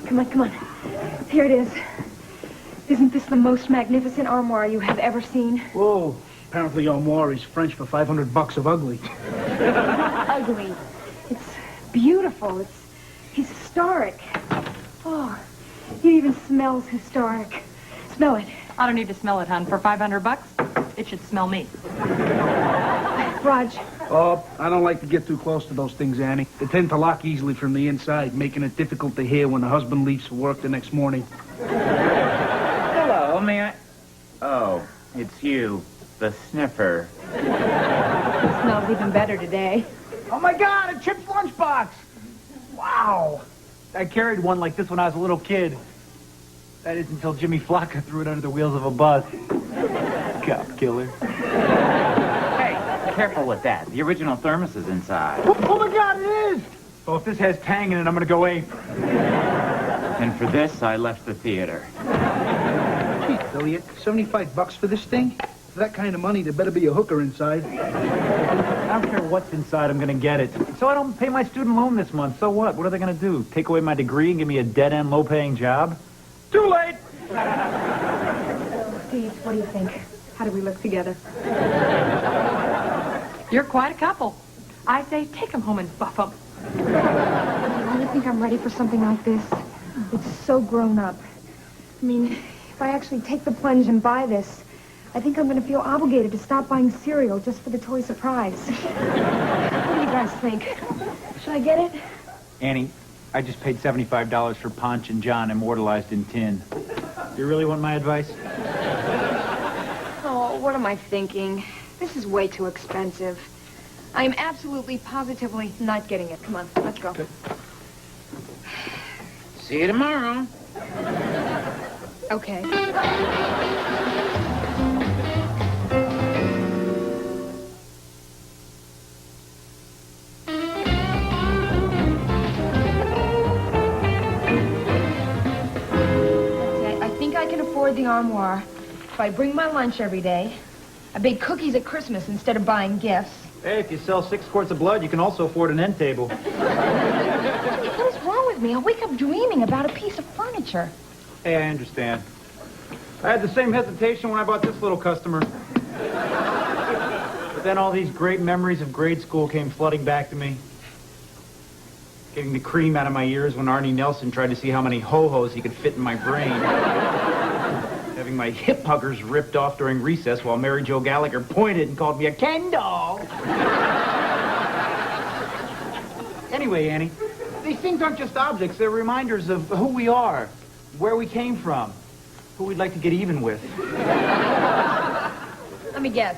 Come on, come on. Here it is. Isn't this the most magnificent armoire you have ever seen? Whoa. Apparently armoire is French for $500 of ugly. Ugly. It's beautiful. It's historic. Oh, it even smells historic. Smell it. I don't need to smell it, hon. For $500, it should smell me. Raj. Oh, I don't like to get too close to those things, Annie. They tend to lock easily from the inside, making it difficult to hear when the husband leaves for work the next morning. Hello, may I... Oh, it's you, the sniffer. It smells even better today. Oh, my God, a Chip's lunchbox! Wow. I carried one like this when I was a little kid. That is until Jimmy Flocka threw it under the wheels of a bus. Cop killer. Hey, careful with that. The original thermos is inside. Oh, my God, it is! Well, if this has Tang in it, I'm gonna go ape. And for this, I left the theater. Gee, Elliot, $75 for this thing? For that kind of money, there better be a hooker inside. I don't care what's inside, I'm gonna get it. So I don't pay my student loan this month. So what? What are they gonna do? Take away my degree and give me a dead-end, low-paying job? Too late! Steve, what do you think? How do we look together? You're quite a couple. I say take them home and buff them. I really think I'm ready for something like this. It's so grown up. I mean, if I actually take the plunge and buy this, I think I'm going to feel obligated to stop buying cereal just for the toy surprise. What do you guys think? Should I get it? Annie, I just paid $75 for Ponch and John immortalized in tin. You really want my advice? Oh, what am I thinking? This is way too expensive. I am absolutely, positively not getting it. Come on, let's go. Okay. See you tomorrow. Okay. I think I can afford the armoire if I bring my lunch every day. I bake cookies at Christmas instead of buying gifts. Hey, if you sell 6 quarts of blood, you can also afford an end table. What is wrong with me? I wake up dreaming about a piece of furniture. Hey, I understand. I had the same hesitation when I bought this little customer. But then all these great memories of grade school came flooding back to me. Getting the cream out of my ears when Arnie Nelson tried to see how many ho-hos he could fit in my brain. Having my hip huggers ripped off during recess while Mary Jo Gallagher pointed and called me a Ken doll. Anyway, Annie, these things aren't just objects. They're reminders of who we are, where we came from, who we'd like to get even with. Let me guess.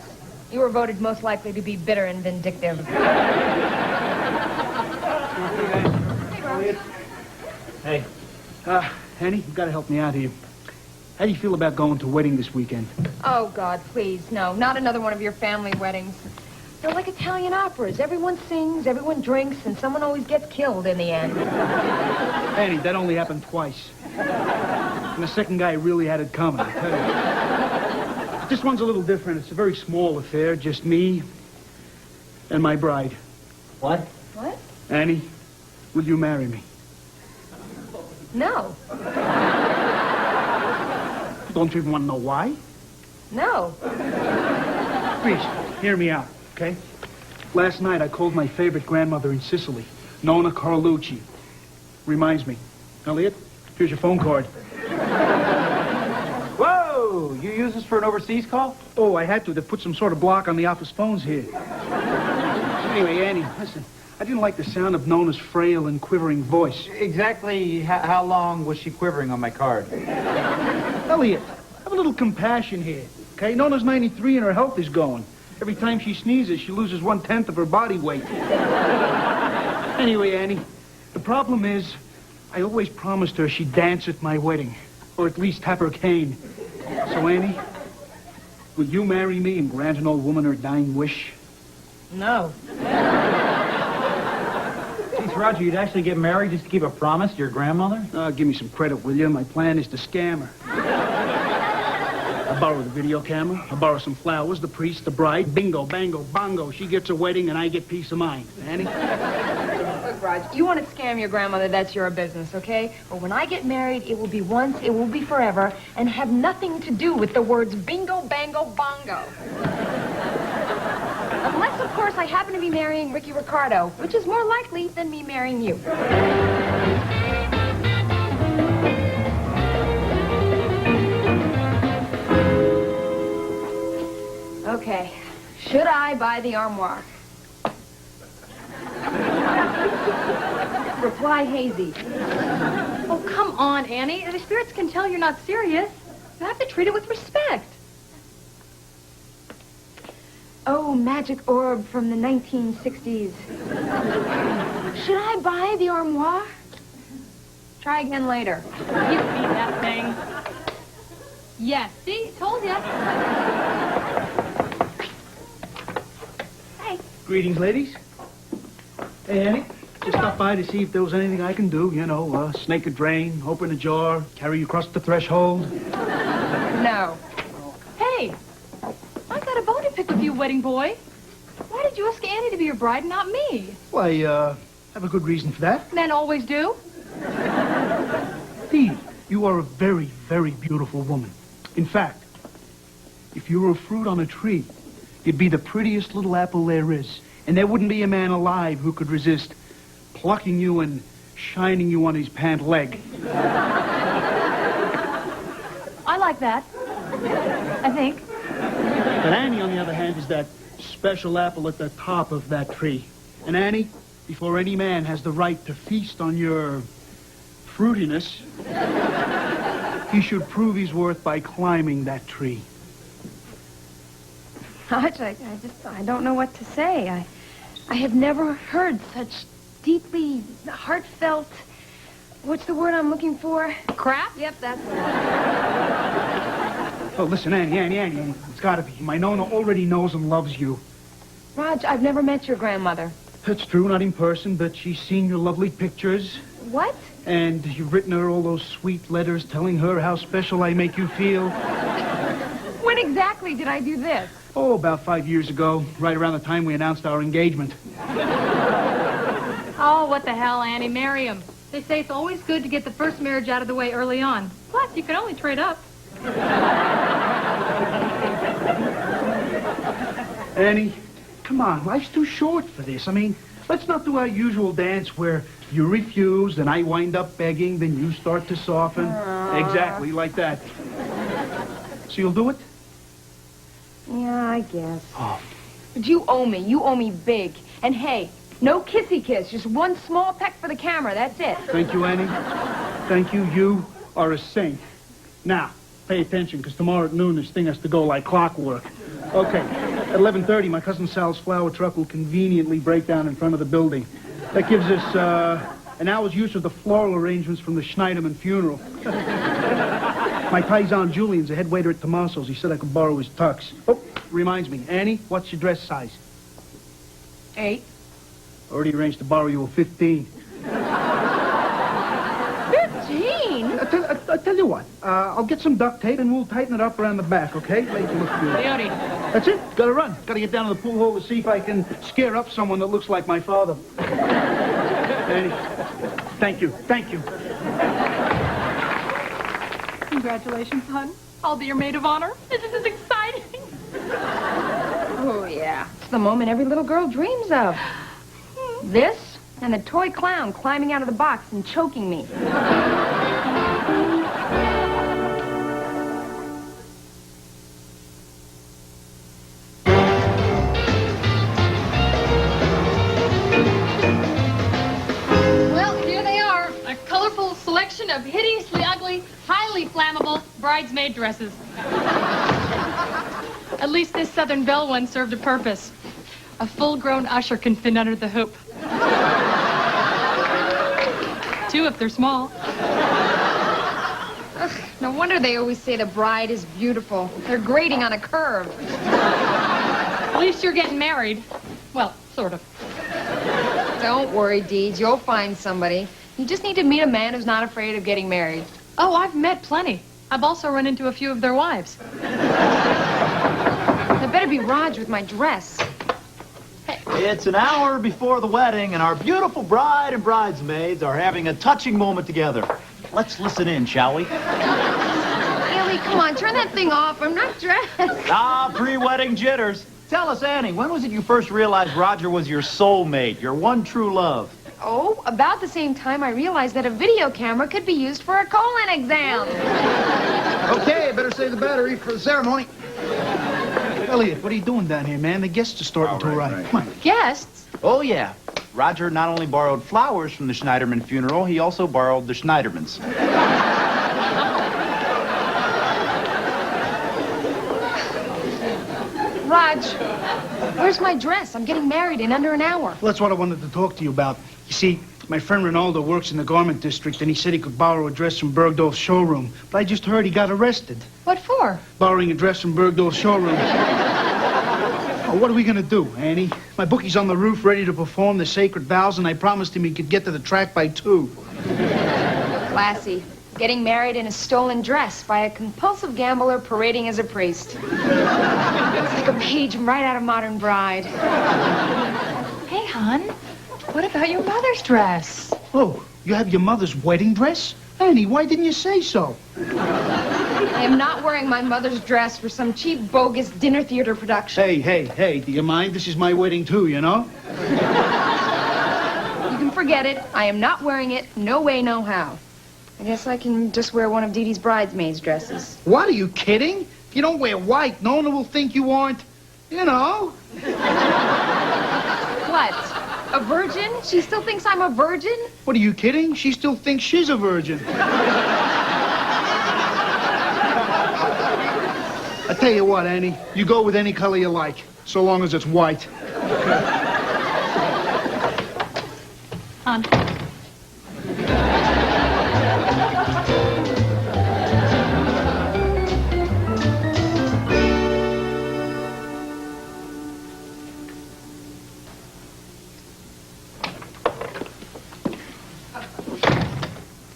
You were voted most likely to be bitter and vindictive. Hey. Annie, you've got to help me out here. How do you feel about going to a wedding this weekend? Oh, God, please, no. Not another one of your family weddings. They're like Italian operas. Everyone sings, everyone drinks, and someone always gets killed in the end. Annie, that only happened twice. And the second guy really had it coming, I tell you. This one's a little different. It's a very small affair, just me and my bride. What? What? Annie, will you marry me? No. Don't you even want to know why? No. Please, hear me out, okay? Last night I called my favorite grandmother in Sicily, Nonna Carlucci. Reminds me. Elliot, here's your phone card. Whoa! You use this for an overseas call? Oh, I had to. They put some sort of block on the office phones here. Anyway, Annie, listen. I didn't like the sound of Nonna's frail and quivering voice. Exactly how long was she quivering on my card? Elliot, have a little compassion here, okay? Nonna's 93 and her health is going. Every time she sneezes, she loses 1/10 of her body weight. Anyway, Annie, the problem is, I always promised her she'd dance at my wedding, or at least tap her cane. So, Annie, will you marry me and grant an old woman her dying wish? No. Geez, Roger, you'd actually get married just to keep a promise to your grandmother? Give me some credit, will you? My plan is to scam her. I borrow the video camera. I borrow some flowers, the priest, the bride. Bingo, bango, bongo. She gets a wedding and I get peace of mind. Annie? Look, Raj, you want to scam your grandmother, that's your business, okay? But when I get married, it will be once, it will be forever, and have nothing to do with the words bingo, bango, bongo. Unless, of course, I happen to be marrying Ricky Ricardo, which is more likely than me marrying you. Okay. Should I buy the armoire? Reply hazy. Oh, come on, Annie. The spirits can tell you're not serious. You have to treat it with respect. Oh, magic orb from the 1960s. Should I buy the armoire? Try again later. Give me that thing. Yes, see? Told ya. Hey. Greetings, ladies. Hey, Annie. Just stopped by to see if there was anything I can do. You know, snake a drain, open a jar, carry you across the threshold. No. Hey, I got a bone to pick with you, wedding boy. Why did you ask Annie to be your bride and not me? Well, I have a good reason for that. Men always do. Steve, you are a very, very beautiful woman. In fact, if you were a fruit on a tree, you'd be the prettiest little apple there is. And there wouldn't be a man alive who could resist plucking you and shining you on his pant leg. I like that. I think. But Annie, on the other hand, is that special apple at the top of that tree. And Annie, before any man has the right to feast on your fruitiness, he should prove his worth by climbing that tree. Raj, I don't know what to say. I have never heard such deeply heartfelt, what's the word I'm looking for? Crap? Yep, that's the one. Oh, listen, Annie, it's gotta be. My Nona already knows and loves you. Raj, I've never met your grandmother. That's true, not in person, but she's seen your lovely pictures. What? And you've written her all those sweet letters telling her how special I make you feel. When exactly did I do this? Oh, about 5 years ago, right around the time we announced our engagement. Oh, what the hell, Annie? Marry him. They say it's always good to get the first marriage out of the way early on. Plus, you can only trade up. Annie, come on, life's too short for this. I mean, let's not do our usual dance where you refuse, then I wind up begging, then you start to soften. Exactly, like that. So you'll do it? Yeah, I guess. Oh. But you owe me. You owe me big. And hey, no kissy kiss. Just one small peck for the camera. That's it. Thank you, Annie. Thank you. You are a saint. Now, pay attention, because tomorrow at noon this thing has to go like clockwork. Okay, at 11:30, my cousin Sal's flower truck will conveniently break down in front of the building. That gives us an hour's use of the floral arrangements from the Schneiderman funeral. My paisan Julian's a head waiter at Tommaso's. He said I could borrow his tux. Oh, reminds me, Annie, what's your dress size? 8. Already arranged to borrow you a 15. 15? I tell you what, I'll get some duct tape and we'll tighten it up around the back, okay? Make it look good. Beauty. That's it. Gotta run. Gotta get down to the pool hall to see if I can scare up someone that looks like my father. Annie, thank you. Thank you. Congratulations, hon. I'll be your maid of honor. This is exciting. Oh, yeah. It's the moment every little girl dreams of. This and the toy clown climbing out of the box and choking me. Well, here they are. A colorful selection of hideously ugly, highly flammable bridesmaid dresses. At least this Southern Belle one served a purpose. A full-grown usher can fit under the hoop. 2 if they're small. Ugh, no wonder they always say the bride is beautiful. They're grading on a curve. At least you're getting married. Well, sort of. Don't worry, Deeds. You'll find somebody. You just need to meet a man who's not afraid of getting married. Oh, I've met plenty. I've also run into a few of their wives. There better be Raj with my dress. Hey, It's an hour before the wedding, and our beautiful bride and bridesmaids are having a touching moment together. Let's listen in, shall we? Ellie, come on, turn that thing off. I'm not dressed. Ah, pre-wedding jitters. Tell us, Annie, when was it you first realized Roger was your soulmate, your one true love? Oh, about the same time I realized that a video camera could be used for a colon exam. Okay, better save the battery for the ceremony. Elliot, what are you doing down here, man? The guests are starting to arrive. Come on. Guests? Oh, yeah. Roger not only borrowed flowers from the Schneiderman funeral, he also borrowed the Schneidermans. Raj, where's my dress? I'm getting married in under an hour. Well, that's what I wanted to talk to you about. You see, my friend Ronaldo works in the garment district, and he said he could borrow a dress from Bergdorf's showroom. But I just heard he got arrested. What for? Borrowing a dress from Bergdorf's showroom. Oh, what are we going to do, Annie? My bookie's on the roof ready to perform the sacred vows, and I promised him he could get to the track by 2. Classy. Getting married in a stolen dress by a compulsive gambler parading as a priest. It's like a page right out of Modern Bride. Hey, hon, what about your mother's dress? Oh, you have your mother's wedding dress? Annie, why didn't you say so? I am not wearing my mother's dress for some cheap, bogus dinner theater production. Hey, do you mind? This is my wedding too, you know? You can forget it. I am not wearing it. No way, no how. I guess I can just wear one of Dee Dee's bridesmaids' dresses. What, are you kidding? If you don't wear white, no one will think you aren't, you know. What? A virgin? She still thinks I'm a virgin? What, are you kidding? She still thinks she's a virgin. I tell you what, Annie, you go with any color you like, so long as it's white. Hon.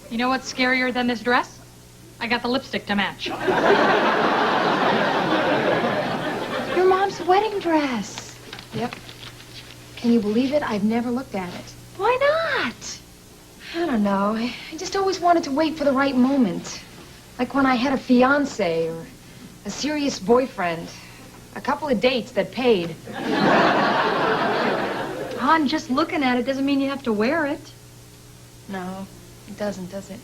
You know what's scarier than this dress? I got the lipstick to match. Your mom's wedding dress. Yep. Can you believe it? I've never looked at it. Why not? I don't know. I just always wanted to wait for the right moment. Like when I had a fiancé or a serious boyfriend. A couple of dates that paid. Hon, just looking at it doesn't mean you have to wear it. No, it doesn't, does it?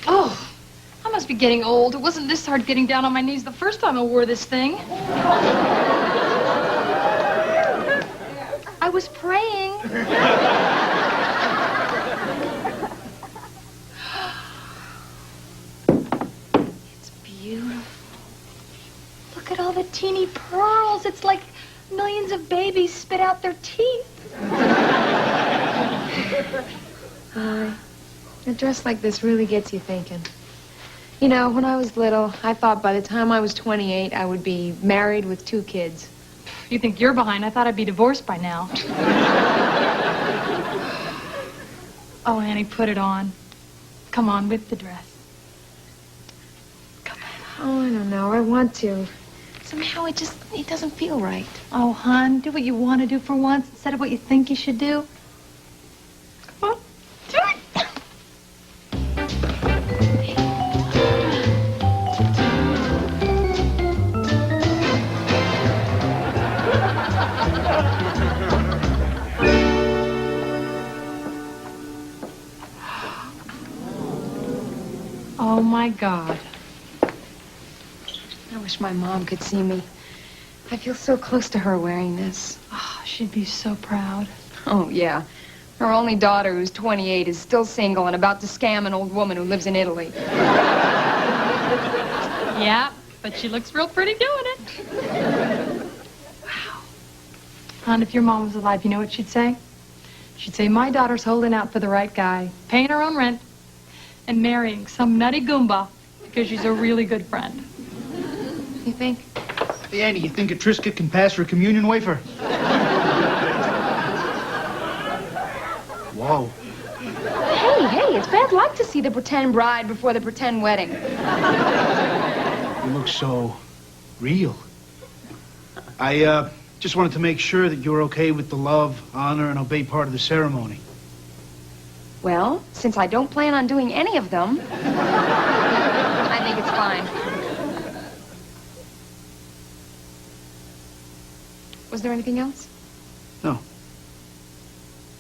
Oh, I must be getting old. It wasn't this hard getting down on my knees the first time I wore this thing. I was praying. It's beautiful. Look at all the teeny pearls. It's like millions of babies spit out their teeth. A dress like this really gets you thinking. You know, when I was little, I thought by the time I was 28, I would be married with 2 kids. You think you're behind? I thought I'd be divorced by now. Oh, Annie, put it on. Come on, with the dress. Come on. Oh, I don't know. I want to. Somehow it doesn't feel right. Oh, hon, do what you want to do for once instead of what you think you should do. Come on. Do it. Oh, my God. I wish my mom could see me. I feel so close to her wearing this. Oh, she'd be so proud. Oh, yeah. Her only daughter, who's 28, is still single and about to scam an old woman who lives in Italy. Yeah, but she looks real pretty doing it. Wow. Hon, if your mom was alive, you know what she'd say? She'd say, my daughter's holding out for the right guy, paying her own rent, and marrying some nutty Goomba because she's a really good friend. You think? Hey, Annie, you think a Triscuit can pass for a communion wafer? Whoa. Hey, it's bad luck to see the pretend bride before the pretend wedding. You look so real. I Just wanted to make sure that you're okay with the love, honor, and obey part of the ceremony. Well, since I don't plan on doing any of them, I think it's fine. Was there anything else? No.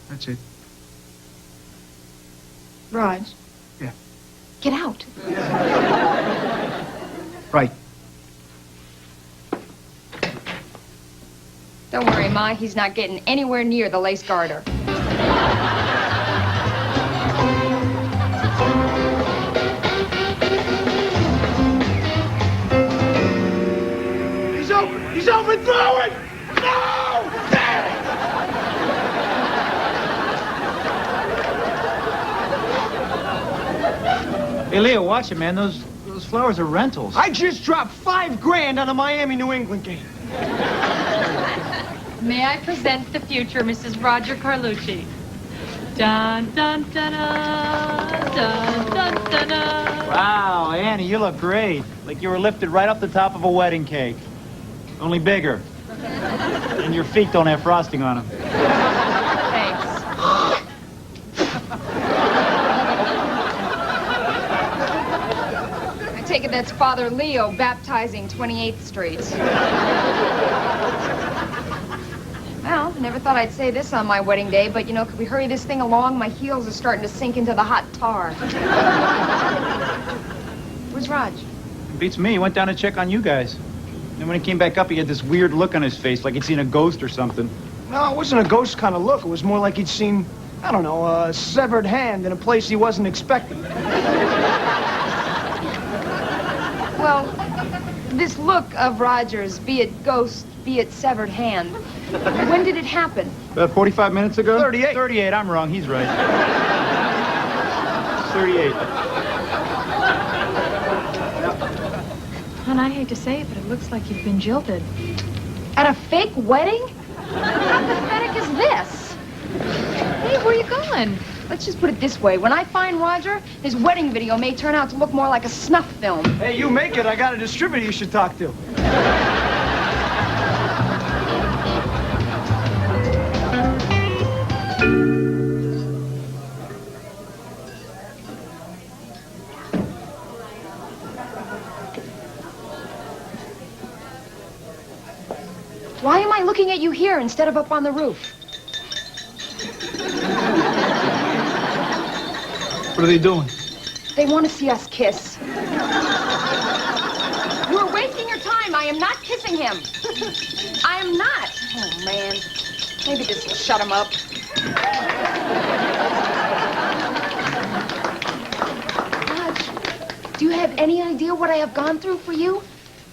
That's it. Raj? Yeah. Get out. Right. Don't worry, Ma. He's not getting anywhere near the lace garter. He's open! He's overthrowing! No! Hey, Leo, watch it, man. Those flowers are rentals. I just dropped $5,000 on a Miami-New England game. May I present the future Mrs. Roger Carlucci? Dun, dun, dun, dun, dun, dun, dun, dun. Wow, Annie, you look great. Like you were lifted right off the top of a wedding cake. Only bigger. And your feet don't have frosting on them. Thanks. I take it that's Father Leo baptizing 28th Street. Well, never thought I'd say this on my wedding day, but, you know, could we hurry this thing along? My heels are starting to sink into the hot tar. Where's Raj? Beats me. He went down to check on you guys. And when he came back up, he had this weird look on his face, like he'd seen a ghost or something. No, it wasn't a ghost kind of look. It was more like he'd seen, I don't know, a severed hand in a place he wasn't expecting. Well, this look of Roger's, be it ghost, be it severed hand, when did it happen? About 45 minutes ago? 38. 38, I'm wrong. He's right. 38. Hon, I hate to say it, but it looks like you've been jilted. At a fake wedding? How pathetic is this? Hey, where are you going? Let's just put it this way. When I find Roger, his wedding video may turn out to look more like a snuff film. Hey, you make it. I got a distributor you should talk to. Why am I looking at you here instead of up on the roof? What are they doing? They want to see us kiss. You're wasting your time. I am not kissing him. I am not. Oh, man. Maybe this will shut him up. Raj, do you have any idea what I have gone through for you?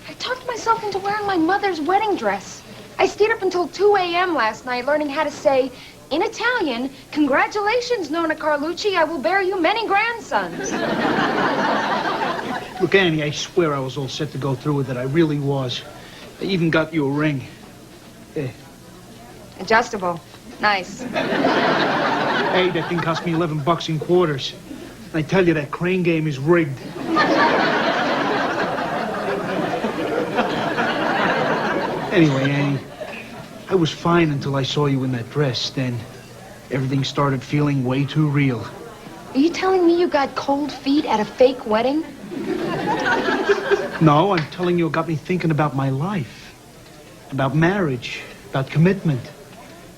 I talked myself into wearing my mother's wedding dress. I stayed up until 2 a.m. last night learning how to say, in Italian, "Congratulations, Nonna Carlucci, I will bear you many grandsons." Look, Annie, I swear I was all set to go through with it. I really was. I even got you a ring. There. Adjustable. Nice. Hey, that thing cost me $11 in quarters. I tell you, that crane game is rigged. Anyway, Annie, I was fine until I saw you in that dress. Then everything started feeling way too real. Are you telling me you got cold feet at a fake wedding? No, I'm telling you, it got me thinking about my life, about marriage, about commitment,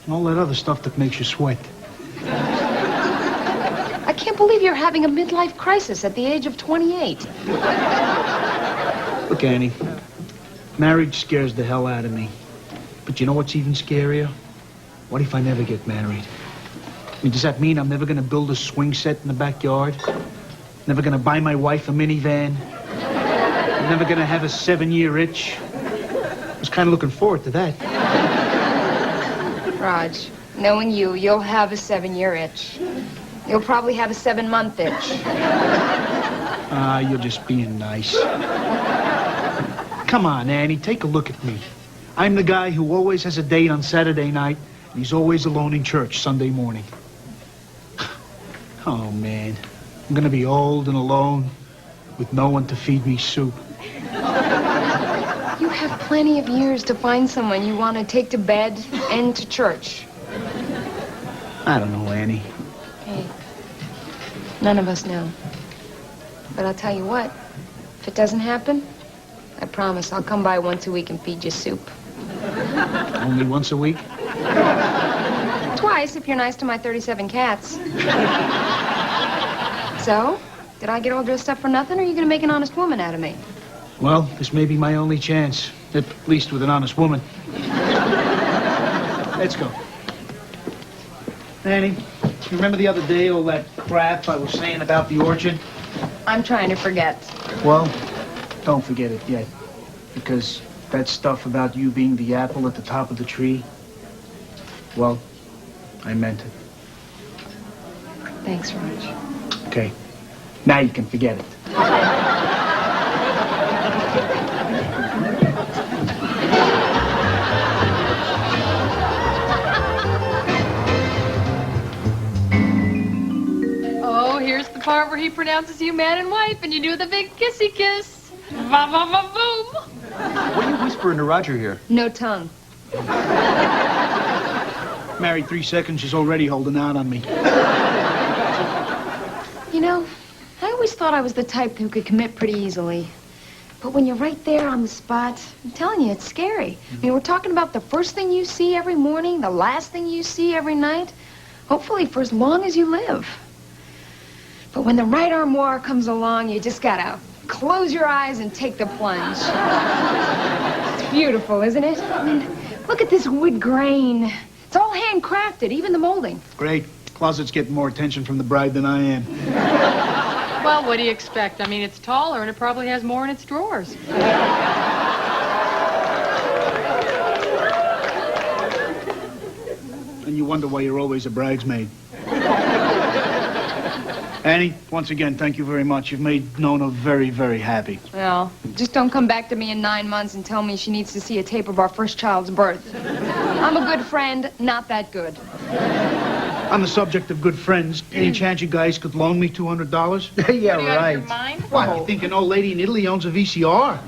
and all that other stuff that makes you sweat. I can't believe you're having a midlife crisis at the age of 28. Look, Annie, marriage scares the hell out of me. But you know what's even scarier? What if I never get married? I mean, does that mean I'm never going to build a swing set in the backyard? Never going to buy my wife a minivan? I'm never going to have a 7-year itch? I was kind of looking forward to that. Raj, knowing you, you'll have a 7-year itch. You'll probably have a 7-month itch. Ah, you're just being nice. Come on, Annie, take a look at me. I'm the guy who always has a date on Saturday night, and he's always alone in church Sunday morning. Oh, man. I'm gonna be old and alone with no one to feed me soup. You have have plenty of years to find someone you want to take to bed and to church. I don't know, Annie. Hey, none of us know. But I'll tell you what, if it doesn't happen, I promise I'll come by once a week and feed you soup. Only once a week? Twice, if you're nice to my 37 cats. So, did I get all dressed up for nothing, or are you going to make an honest woman out of me? Well, this may be my only chance, at least with an honest woman. Let's go. Annie, you remember the other day all that crap I was saying about the orchard? I'm trying to forget. Well, don't forget it yet. Because that stuff about you being the apple at the top of the tree, well, I meant it. Thanks, Raj. Okay. Now you can forget it. Oh, here's the part where he pronounces you man and wife, and you do the big kissy kiss. Va-va-va-boom. What are you whispering to Roger here? No tongue. Married 3 seconds, she's already holding out on me. You know, I always thought I was the type who could commit pretty easily. But when you're right there on the spot, I'm telling you, it's scary. I mean, we're talking about the first thing you see every morning, the last thing you see every night, hopefully for as long as you live. But when the right armoire comes along, you just gotta close your eyes and take the plunge. It's beautiful, isn't it? I mean, look at this wood grain. It's all handcrafted, even the molding. Great. Closet's getting more attention from the bride than I am. Well, what do you expect? I mean, it's taller, and it probably has more in its drawers. And you wonder why you're always a bridesmaid. Annie, once again, thank you very much. You've made Nona very, very happy. Well, just don't come back to me in 9 months and tell me she needs to see a tape of our first child's birth. I'm a good friend, not that good. On the subject of good friends, any chance you guys could loan me $200? Yeah, What, are you out of your mind? What, you think an old lady in Italy owns a VCR?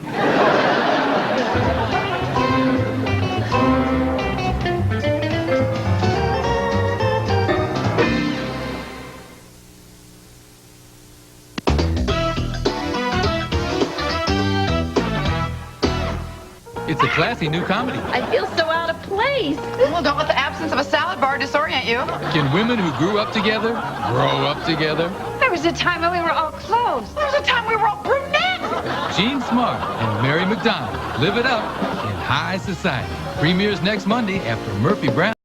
It's a classy new comedy. I feel so out of place. Well, don't let the absence of a salad bar disorient you. Can women who grew up together grow up together? There was a time when we were all close. There was a time we were all brunettes. Gene Smart and Mary McDonald live it up in high society. Premieres next Monday after Murphy Brown.